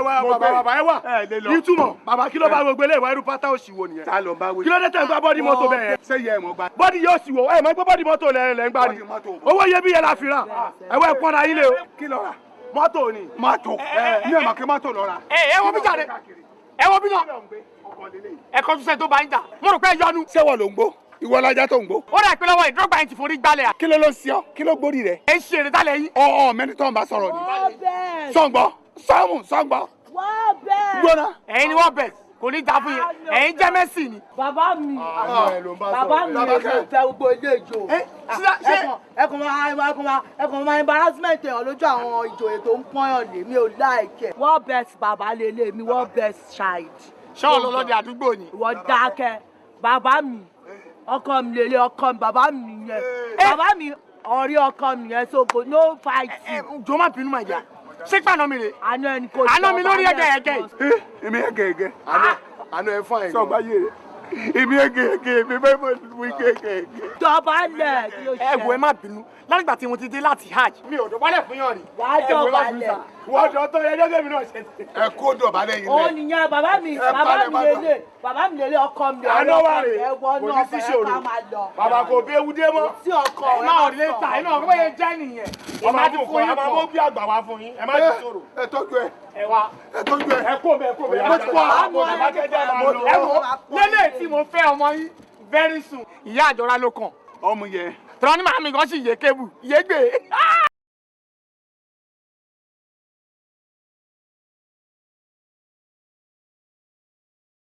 bàbá ẹ wà ìtumọ̀ bàbá kí ló bá gbogbo eléyìí wá irú pátá òsì wo nìyẹn. ta ló ń bá wí. kí ló dé tẹ̀ ń gbá bọ́dí mọ́tò bẹ́ẹ̀. ṣé yẹ ẹ̀ mọ́ gbá. bọ́dí yóò sì wò ẹ̀ mọ́ pé bọ́dí mọ́tò lẹ́ ń gbá ni owó iyebíye la fi rà ẹ̀wọ́ ẹ̀pọ́n náà yín lé o. kí ló rà. mọ́tò ni. mọ́tò ní ẹ̀ mọ̀ kí mọ́tò lọ rà. ẹ wo bí jáde ẹ wo bí náà ẹ kọ́ tún sẹ́ tó bá ń jà mo rò pé ẹ yọnu. ṣé wọ́n ló ń gbó ìwọ lajá tó ń gbó. ó dà pé lọ́wọ́ ìdúrógbà yẹn ti forí gbálẹ̀ à. kí ló ṣe ọ́ kí ló gbórí rẹ̀. ẹ ń ṣe èrè tálẹ̀ yín. mẹ́ni tó ń bá sọ̀rọ̀ ni. sọ̀ngbọ́ sọ̀ngbọ́. gbóná. ẹ̀yin ni wọ́n bẹ̀ kò ní dáa fún yẹn ẹ̀yin jẹ́ Messi ni. bàbá mi ló fẹ́ gbogbo ilé ìjò. ẹkùn máa embarrassment ẹ̀ lójú àwọn ìjòyè tó ń pọ́nyàn lé mi ò láìkẹ́. world best bàbá lélẹ̀ mi world best child. ṣọ́ọ̀ lọ́lọ́dẹ àdúgbò ni. ìwọ dákẹ́ bàbá mi ọkọ mi lélẹ̀ ọkọ mi bàbá mi yẹn bàbá mi ọ̀rẹ́ ọkọ mi yẹn so kò no fight. jọ má bínú mà jà ṣé pàánù mi rè. àná ẹni kò àná mi lórí ẹgẹ. èmi ẹgẹ. àná ẹ fún àyè. sọgbà yé rẹ èmi ẹgẹ èmi bẹ́ẹ̀ mọ̀ wí ẹgẹ. dọ̀bálẹ̀ kí ló ṣe. ẹ wo ẹ má bínú látìgbà tí mo ti dé láti hajj mi ò dọ̀bálẹ̀ fún yàn rí. wàá dọ̀bálẹ̀. wọ́n jọ tó yẹ jẹ́gẹ́ mi náà ṣe. ẹ kó dọ̀bálẹ̀ yìí ó nìyẹn bàbá mi lélẹ̀ ọkọ mi àná wà rè ẹ̀wọ̀n kò náà ní sí fẹ́ ṣòro ká máa lọ. bàbá kò bí ewu dé mọ́. tí ọkọ ẹ máa rí lẹ́tà ẹ máa wọ́n yẹn jẹ́ nìyẹn. ẹ máa mú fún yín ẹ máa mú bí àgbà wá fún yín ẹ má ti sọ̀rọ̀. ẹ tọ́jú ẹ. ẹ wá ẹ tọ́jú ẹ. ẹ kó bẹ́ẹ̀ kó bẹ́ẹ̀. mo ti kọ́ àmọ́ bàbá kẹ́kẹ́ máa lọ. ẹ wo lélẹ̀ tí mo fẹ́ ọmọ yín very soon ìyá àjọra ló kàn. ọmọ yẹn. tọ́ni màmí kan sì yé kébù yé gbé.